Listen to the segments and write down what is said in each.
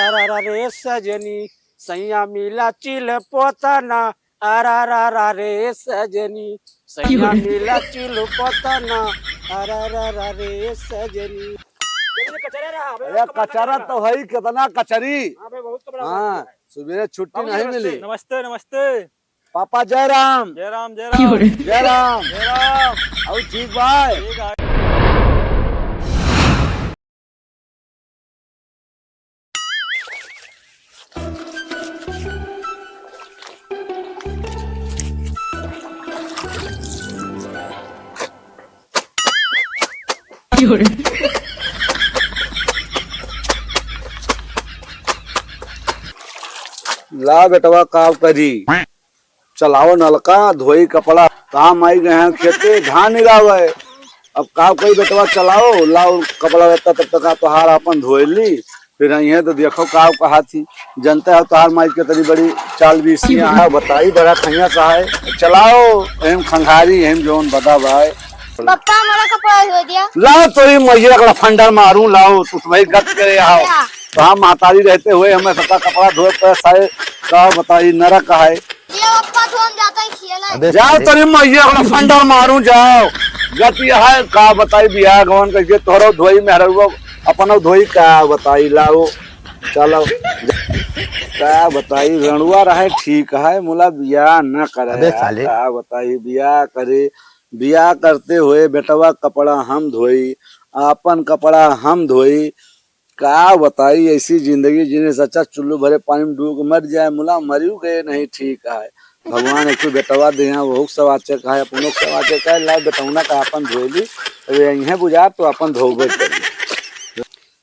अरा रे सजनी सैया मिला चिल पोताना अरा रे सजनी सैया मिला चिल पोताना अरा रे सजनी। अरे कचरा तो है ही, कितना कचरी। हाँ, सुबह छुट्टी नहीं मिली। नमस्ते नमस्ते। पापा जय राम। जय राम जय राम जय राम। जय राम। और ठीक भाई। ठीक है। ला बेटवा काम करी, चलाओ नलका, धोई कपड़ा, काम आई गए हैं खेते, धान निरावे। अब काम कोई बेटवा चलाओ, लाओ कपड़ा रहता तब तक तोहार अपन धोए ली, फिर है तो देखो काम कहा थी। जनता है तोहार माई के तरी बड़ी चाल बीसी है, बताई बड़ा खैया सा है। चलाओ एम खंघारी एम जोन बता भाई। पप्पा हमारा कपड़ा धो दिया। लाओ तो मैया का फंडर मारू, लाओ तो भाई गट करे आओ। तो हम महतारी रहते हुए हमें सबका कपड़ा धोए पे सारे का बताई नरक है। पप्पा धोन जाता है खेला। जाओ तरी मैया का फंडर मारू, जाओ गति है का बताई बियाह गवन करके तोरो धोई मेहरवा अपनो धोई का बताई। लाओ चलो का बताई रणुआ रहे ठीक है, मुला बियाह न करे का बताई। बियाह करे, बियाह करते हुए बेटवा कपड़ा हम धोई, अपन कपड़ा हम धोई, का बताई। ऐसी जिंदगी जीने से अच्छा चुल्लू भरे पानी में डूब मर जाए, मुला मरियो गए नहीं ठीक है। भगवान एक बेटवा दे वो सवाचे का है, अपन सवाचे का ला बेटौना का अपन धोली यही बुझा तो अपन धोबे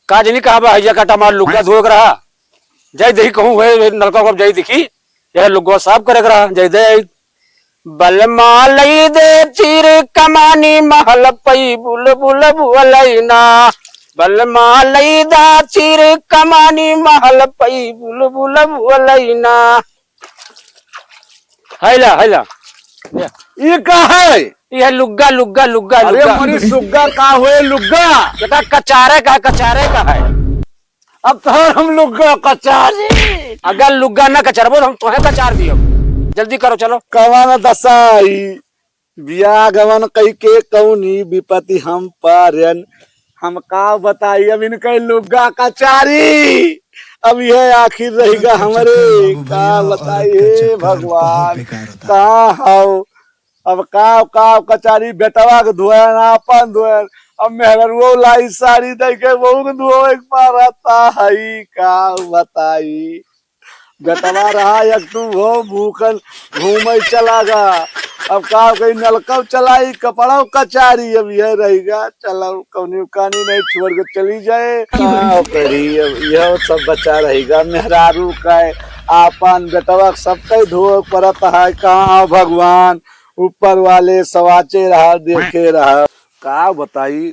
का जनी कहा बा हैया काटा मार लुगा धोक रहा जय दही कहूं है नलका को जय दिखी यह लुगा साफ करे रहा जय दे बलमा लई दे चीर कमानी महल पई बुलबुल बुलैना बलमा लई दा चीर कमानी महल पई बुलबुल बुलैना। हैला हैला ये का है? यह लुग्गा लुग्गा लुग्गा अरे मरी सुग्गा का हुए लुग्गा बेटा कचारे का है। अब तो हम लुग्गा कचारे, अगर लुग्गा ना कचरबो हम तोहे कचार दियो, जल्दी करो चलो। कवन दसाई बिया गवन कई के कौनी विपत्ति हम पारन, हम का बताई अब इनके लुग्गा कचारी। अब यह आखिर रहेगा हमारे का बताइए भगवान का हो। अब काव काव कचारी बेटवा के धोएन अपन धोएन, अब मेहररुओ लाई साड़ी दे के बहु धो एक पारता है का बताई। बेटवा रहा एक तू हो भूखल घूमे चला गा, अब का कहीं नलका चलाई कपड़ा कचारी। अब यह रहेगा चलो कौनी उकानी नहीं छोड़ के चली जाए का करी। अब यह सब बचा रहेगा मेहरारू का आपन बेटवा सबके धो परत है। कहाँ भगवान ऊपर वाले सवाचे रहा देखे रहा का बताई।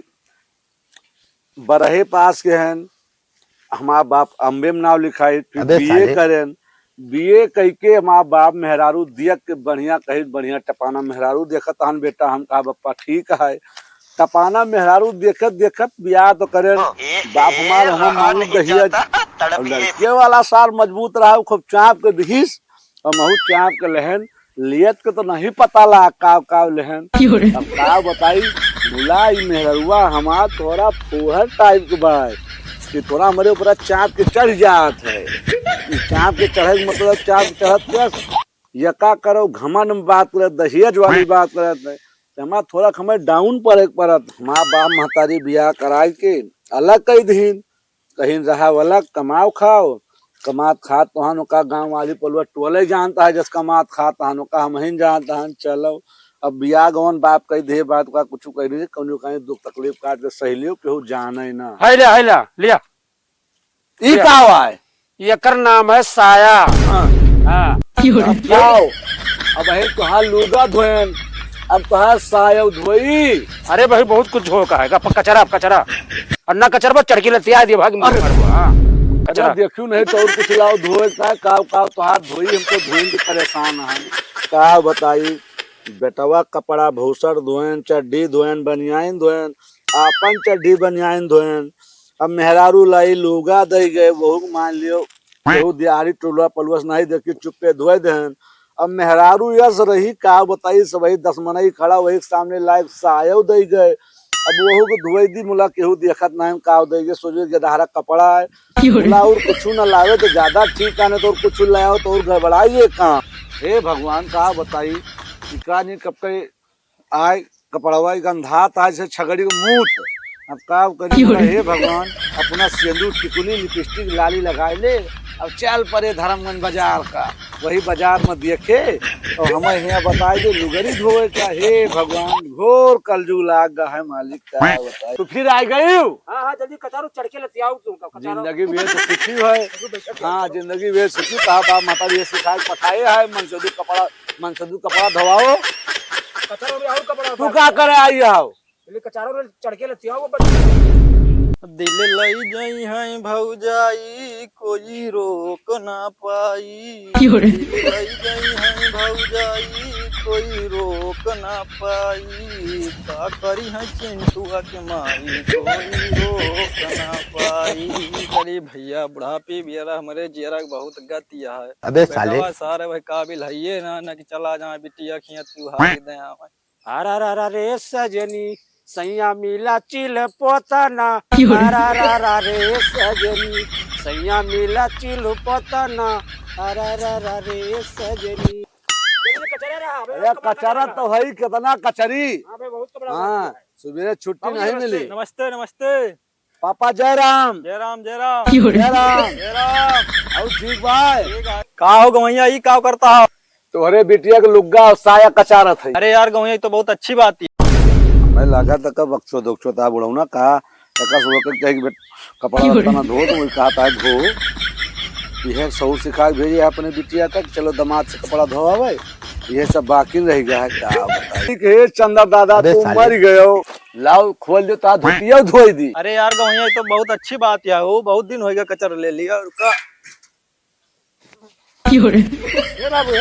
बरहे पास के हैं हमारा बाप अम्बे में नाव लिखाई, बीए करें, बीए कह के हमारा बाप मेहरारू दियक के बढ़िया कही बढ़िया टपाना मेहरारू देखत हन बेटा। हम कहा बप्पा ठीक है, टपाना मेहरारू देखत देखत ब्याह तो करे। बाप हमारे हम मालूम दहिया लड़के वाला साल मजबूत रहा खूब चाप के दिखीस और महू चाप के लहन लियत के तो नहीं पता ला काव काव लहन। अब का बताई बुला मेहरुआ हमारा थोड़ा फूहर टाइप के भाई कि थोड़ा हमारे ऊपर चाप के चढ़ जात है। चाप के चढ़े मतलब चाप चढ़त यका करो घमन में बात करत दहेज वाली बात करत है, हमारा थोड़ा हमें डाउन पर एक परत। माँ बाप महतारी बियाह कराई के अलग कई दिन कहीं रहा अलग कमाओ खाओ, कमात खात तहानो का गांव वाली पलुआ टोले जानता है जस कमात खात तहानो का हम ही जानता है। चलो अब बियाह गवन बाप कही दे बात का कुछ कह रही कौन कहीं दुख तकलीफ काट के सही लियो केहू जाने ना। हैला हैला लिया ई का है? एकर नाम है साया। हां अब जाओ अब है तोहार लुगा धोएन, अब तोहार साया धोई। अरे भाई बहुत कुछ धो का है कचरा कचरा और ना कचरबा चढ़के लतिया दिए भाग मार मारबो। हां अच्छा देखियो नहीं तो और कुछ लाओ धोए का काव तोहार धोई हमको धोइन के परेशान है का बताई। बेटवा कपड़ा भूसर धोएन, चड्डी धोएन, बनियान धोएन, आपन चड्डी बनियान धोएन, अब मेहरारू लाई लुगा दे गए बहू के मान लियो केहू दिहाड़ी टोला पलवस नहीं देखी चुपके धोए देहन। अब मेहरारू यस रही का बताई सब वही 10 मनई खड़ा वही के सामने लायक सायो दे गए। अब वहू को धोए दी मुला केहू देखत नहीं का दे गए सोचे गदहारा कपड़ा है मुला और कुछ न लावे तो ज्यादा ठीक है, तो कुछ लाओ तो और गड़बड़ाइए कहाँ। हे भगवान का बताई का नहीं कब के आए कपड़वा गंधात आज से छगड़ी को मूत। अब का करी हे भगवान अपना सिंदूर टिकुली लिपस्टिक लाली लगाए ले अब चल परे धर्मगंज बाजार का वही बाजार में देखे और हमें यहाँ बताए दे लुगरी धोए का। हे भगवान घोर कलजुग लाग गया है मालिक का बताए। तो फिर आ गई हाँ हाँ जल्दी कचारो चढ़ के लेते आओ तुम जिंदगी में तो सीखी है। हाँ जिंदगी में सीखी कहा बाप माता ये सिखाए पठाए है मनसदू कपड़ा धोवाओ कचारो में आओ कपड़ा तू क्या करे आई आओ कचारो चढ़ के लेते आओ। दिल लई जाई है भौजाई कोई रोक ना पाई। दिल लई जाई है भौजाई कोई रोक ना पाई। का करी है चिंटुआ के माई कोई रोक ना पाई। अरे भैया बुढ़ापे बियारा हमारे जियरा बहुत गतिया है। अबे साले सारे भाई काबिल है ये ना कि चला जाए बिटिया खिया तू हारी दे अरा रे सजनी सैया मिला चिल पोताना अरा रे सजनी सैया मिला चिल पोताना अरा रे सजनी। अरे कचरा तो है कितना कचरी। हाँ सुबह छुट्टी नहीं मिली। नमस्ते नमस्ते पापा जय राम जय राम जय राम जय राम जय राम। और ठीक भाई का हो गवैया ये का करता हो? तुम्हारे बिटिया के लुग्गा और साया कचारत है। अरे यार गवैया तो बहुत अच्छी बात है। मैं लगा तक बक्सो दोक्षो ता बुढ़ऊ ना कहा तका सुबह के चाहिए कपड़ा ना धो तो कहा था धो यह सऊ सिखा भेजे अपने बिटिया तक चलो दामाद से कपड़ा धोआवे ये सब बाकी रह गया है क्या बताइए। ठीक है चंदा दादा तू मर गयो लाओ खोल दो ता धोतिया धोई दी। अरे यार गवैया तो बहुत अच्छी बात है वो बहुत दिन हो गया कचर ले लिया और का हे बाबू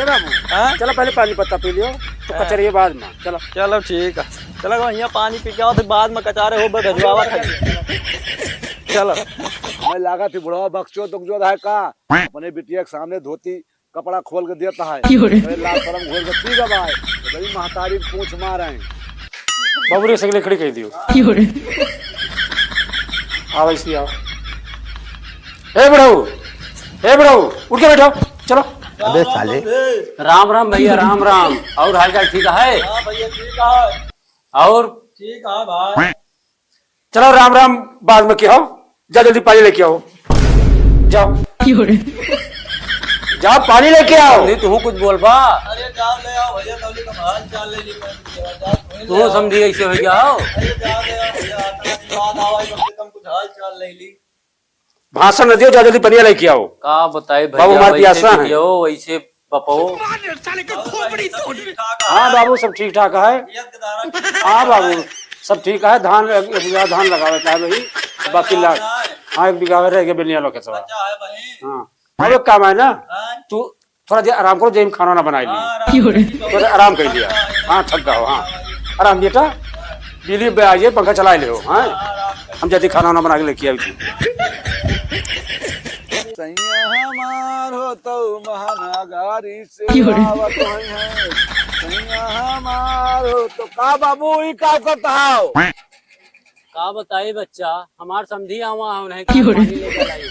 चलो पहले पानी पत्ता पी लियो तो कचरिए बाद में चलो। चलो ठीक है चलो गवैया पानी पी के आओ फिर बाद में कचारे हो भेजवावा चलो। मैं लगा थी बुढ़वा बक्सो दुखजो है का अपने बिटिया के सामने धोती कपड़ा खोल के देता है लाल शरम घोल के पी गवाए बड़ी महतारी पूछ मार रहे बाबू रे सगले खड़ी कह दियो आओ इसी आओ। हे बड़ो उठ के बैठो चलो। अबे साले राम राम भैया राम राम। और हाल चाल ठीक है? हाँ भैया ठीक है और ठीक है भाई। चलो राम राम बाद में क्या हो जा जल्दी पानी लेके आओ जाओ जाओ पानी लेके आओ। नहीं तू कुछ बोल बा। अरे जाओ ले आओ भैया तौली का हाल चाल ले ली तू समझी ऐसे हो गया हो। अरे जाओ ले आओ भैया आतना बात आवा कम से कम कुछ हाल चाल ले ली। भाषण न दियो जा जल्दी पनिया लेके आओ। का बताए बाबू भैया हमारे प्यासा है। वैसे पपो हाँ बाबू सब ठीक ठाक है। हाँ बाबू सब ठीक है। धान धान लगावे का है भाई बाकी लाख हाँ एक बिघा रह गया बेनिया लोग के सवा। हाँ अब एक काम है ना तू थोड़ा देर आराम करो जब खाना ना बनाए लिए तो आराम कर लिया। हाँ थक गया हो। हाँ आराम बेटा बिजली पे आइए पंखा चला ले हो। हाँ हम जाते खाना वाना बना के लेके आई थी। हमार हो तो महानगारी से आवत है हमार हो तो का बाबू ही का करता हो। का बताए बच्चा हमार समझी आवा उन्हें पानी लेके लाई।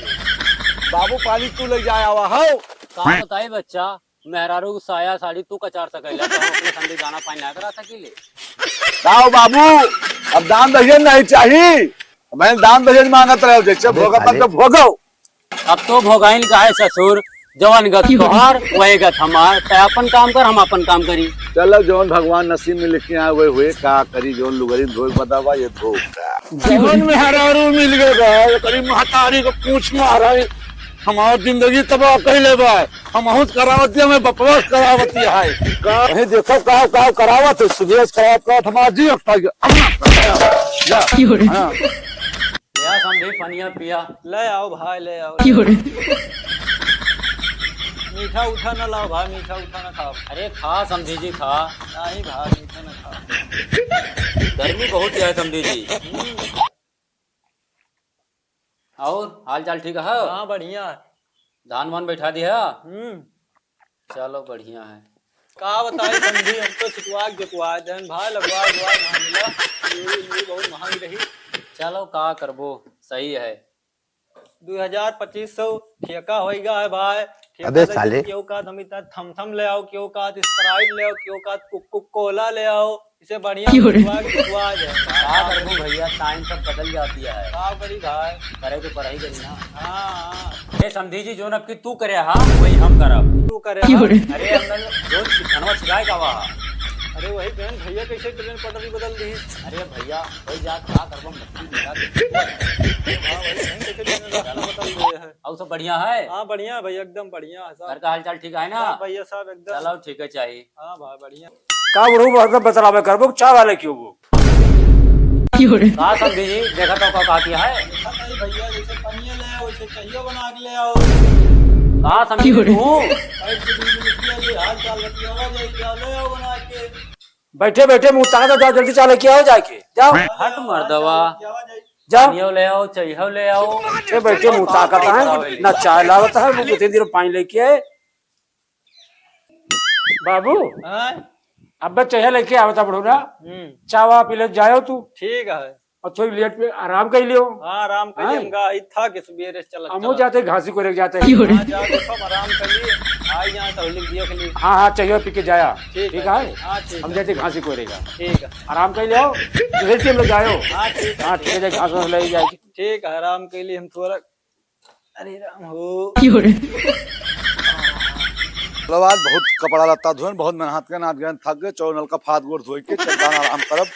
बाबू पानी तू ले जाया हुआ हो। का बताए बच्चा मेहरारू साया साड़ी तू कचार सकेला तो हम अपने संदी दाना पानी ना करा सकीले। आओ बाबू अब दान दहेज नहीं चाहिए। मैं दान दहेज मांगत रहे जैसे भोगा तो भोगो। अब तो भोगाइन का है ससुर जवान गत तोहार वही गत हमार ते अपन काम कर हम अपन काम करी। चलो जोन भगवान नसीब में लिखे आए हुए हुए का करी जोन लुगरी धोई बतावा ये धो जीवन में हरारू मिल गए करी महतारी को पूछ मारा हमार जिंदगी तबाह कर ले हम बहुत करावती में बकवास करावती है कहीं देखो का करावत सुदेश करावत हमारा जी ले समझे पनिया पिया ले आओ भाई ले आओ। मीठा उठा ना लाओ भाई मीठा उठा ना खाओ। अरे खा समझी जी खा नहीं भाई मीठा ना खाओ गर्मी बहुत है समझी जी। और हाल चाल ठीक है? हाँ बढ़िया है। धान वान बैठा दिया? चलो चलो बढ़िया है। का बताई समझी, हम तो छिटवा जोतवा जन भाई लगवा ना मिला, मेरी बहुत महंगी रही। चलो का करबो, सही है। 2200 ठेका होएगा है भाई। अबे साले। क्यों का थम ले आओ, क्यों का स्प्राइट ले आओ, क्यों का कोला ले आओ, इसे बढ़िया जुतवा जाए। का करबो भैया, टाइम सब बदल जाती है। का करी भाई? करे तो पढ़ाई करी ना। हाँ ए समझी जी, जो नब की तू करे हाँ वही हम करब। तू करे। अरे हमने जो सिखानवा सिखाए का वहा। अरे वही बहन भैया कैसे ट्रेन पटरी बदल दी। अरे भैया वही जात का करबो, मस्ती दिखा दे। और सब बढ़िया है? हाँ बढ़िया भैया, एकदम बढ़िया है घर का हाल चाल ठीक है ना? भैया साहब एकदम। चलो ठीक है चाहिए। हाँ भाई बढ़िया। का बुढ़ऊ बहुत बतलावे करबो, चाय वाले क्यों वो? का समझी जी, देखा तो का किया है? भैया जैसे पनिया ले आओ वैसे चाहिए बना के ले आओ। का समझी तू? हाल चाल ले आओ बना के। बैठे बैठे मुंह ताकत जाओ, जल्दी चाले क्या हो जाके जाओ। हट मर्दवा, जाओ पानियो ले आओ चाहिए ले आओ। बैठे बैठे मुंह ताकत है ना, चाय लावत है वो कितनी देर पानी लेके आए। बाबू अब चाहिए लेके आवता बड़ू ना, चावा पी ले जाओ तू। ठीक है। और थोड़ी लेट पे आराम कर लियो। हाँ आराम कर लिएगा, था कि सुबह चल हम जाते घासी को लेके जाते हैं। हाँ जाओ देखो आराम कर लिए, आई यहाँ तो लिख दियो के लिए। हाँ हाँ चाहिए पी के जाया। ठीक है हाँ ठीक हम जाते घासी को रहेगा। ठीक है आराम कर लियो, लेट के जाओ। हाँ ठीक हाँ ठीक है, घास वास ले जाएगी। ठीक है आराम के लिए हम थोड़ा। अरे राम हो चलो आज बहुत कपड़ा लत्ता धोए, बहुत मेहनत के नाथ गए, थक गए, चौनल का फाद गोड़ धोए के चलता आराम करब,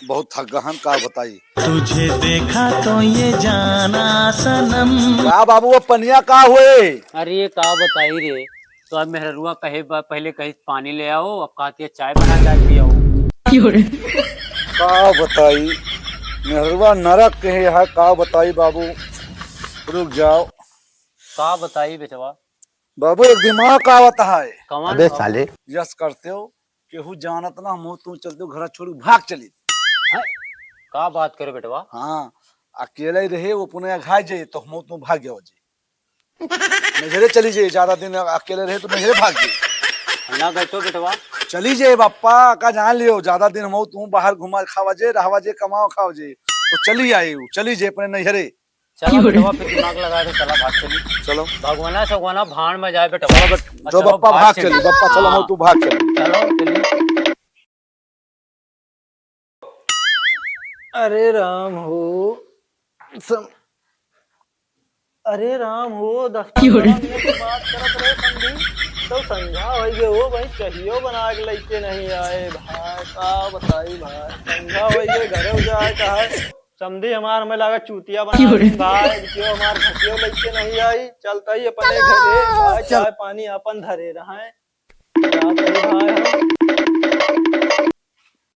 बहुत थक गहन का बताई। तुझे देखा तो ये जाना सनम। क्या बाबू वो पनिया का हुए? अरे का बताई रे, तो अब मेहरुआ कहे पहले कहीं पानी ले आओ, अब कहती है चाय बना के पियो। का बताई मेहरवा नरक कहे है, का बताई बाबू, रुक जाओ। का बताई बेटवा? बाबू एक दिमाग का आवता है। कौन साले यस करते हो केहू जानत ना, मुँह तू चलते हो घर छोड़ भाग चली। का बात करे बेटवा? हाँ अकेले ही रहे वो पुनः घाय जाए तो मुँह तू भाग गया जी, नजरे चली जाए, ज्यादा दिन अकेले रहे तो नजरे भाग गए ना बैठो बेटवा। चली जाए बापा का जान लियो, ज्यादा दिन हम तू बाहर घुमा खावा जे रहवा जे कमाओ खाओ जे, तो चली आए चली जे अपने नजरे। चलो बेटवा फिर दिमाग लगा दे, चला भाग चली। चलो भगवाना सगवाना भाड़ में जाए बेटवा। जो बप्पा भाग चली, बप्पा चलो हम तू भाग चली। चलो चलिए। अरे राम हो अरे राम हो 10-15 मिनट की बात करत रहे समझी, तो संझा हो गए हो भाई, चाहिए बना के लेके नहीं आए भाई, का बताई भाई, संझा हो गए घरे जाए कहा समझी, हमार में लगा चूतिया बना भाई, क्यों हमार खसियो लेके नहीं आई, चलता ही अपने घरे भाई, चाय पानी अपन धरे रहा है भाई।